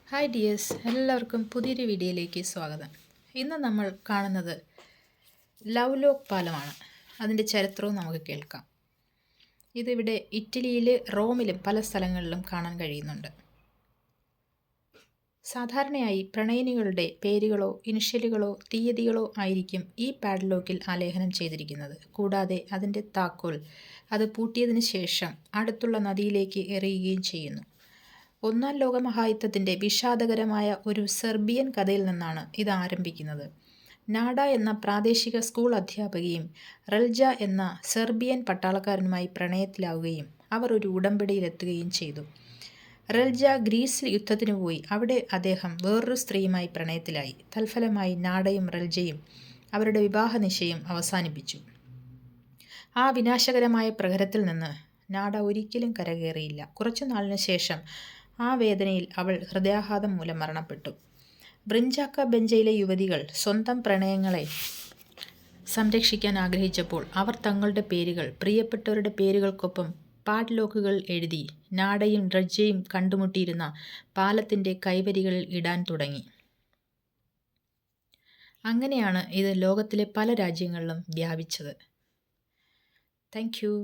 Hi dears, എല്ലാവർക്കും പുതിയൊരു വീഡിയോയിലേക്ക് സ്വാഗതം. ഇന്ന് നമ്മൾ കാണുന്നത് ലവ് ലോക്ക് പാലമാണ്. അതിൻ്റെ ചരിത്രവും നമുക്ക് കേൾക്കാം. ഇതിവിടെ ഇറ്റലിയിലെ റോമിലും പല സ്ഥലങ്ങളിലും കാണാൻ കഴിയുന്നുണ്ട്. സാധാരണയായി പ്രണയിനികളുടെ പേരുകളോ ഇനിഷ്യലുകളോ തീയതികളോ ആയിരിക്കും ഈ പാഡ്ലോക്കിൽ ആലേഖനം ചെയ്തിരിക്കുന്നത്. കൂടാതെ അതിൻ്റെ താക്കോൽ അത് പൂട്ടിയതിനു ശേഷം അടുത്തുള്ള നദിയിലേക്ക് എറിയുകയും ചെയ്യുന്നു. ഒന്നാം ലോകമഹായുദ്ധത്തിൻ്റെ വിഷാദകരമായ ഒരു സെർബിയൻ കഥയിൽ നിന്നാണ് ഇത് ആരംഭിക്കുന്നത്. നാഡ എന്ന പ്രാദേശിക സ്കൂൾ അധ്യാപകയും റെൽജ എന്ന സെർബിയൻ പട്ടാളക്കാരനുമായി പ്രണയത്തിലാവുകയും അവർ ഒരു ഉടമ്പടിയിലെത്തുകയും ചെയ്തു. റെൽജ ഗ്രീസിൽ യുദ്ധത്തിന് പോയി. അവിടെ അദ്ദേഹം വേറൊരു സ്ത്രീയുമായി പ്രണയത്തിലായി. തൽഫലമായി നാഡയും റെൽജയും അവരുടെ വിവാഹ നിശ്ചയം അവസാനിപ്പിച്ചു. ആ വിനാശകരമായ പ്രഹരത്തിൽ നിന്ന് നാഡ ഒരിക്കലും കരകയറിയില്ല. കുറച്ചുനാളിന് ശേഷം ആ വേദനയിൽ അവൾ ഹൃദയാഘാതം മൂലം മരണപ്പെട്ടു. ബ്രിഞ്ചാക്ക ബെഞ്ചയിലെ യുവതികൾ സ്വന്തം പ്രണയങ്ങളെ സംരക്ഷിക്കാൻ ആഗ്രഹിച്ചപ്പോൾ അവർ തങ്ങളുടെ പേരുകൾ പ്രിയപ്പെട്ടവരുടെ പേരുകൾക്കൊപ്പം പാഡ്ലോക്കുകൾ എഴുതി നാഡയും റെൽജയും കണ്ടുമുട്ടിയിരുന്ന പാലത്തിൻ്റെ കൈവരികളിൽ ഇടാൻ തുടങ്ങി. അങ്ങനെയാണ് ഇത് ലോകത്തിലെ പല രാജ്യങ്ങളിലും വ്യാപിച്ചത്. Thank you.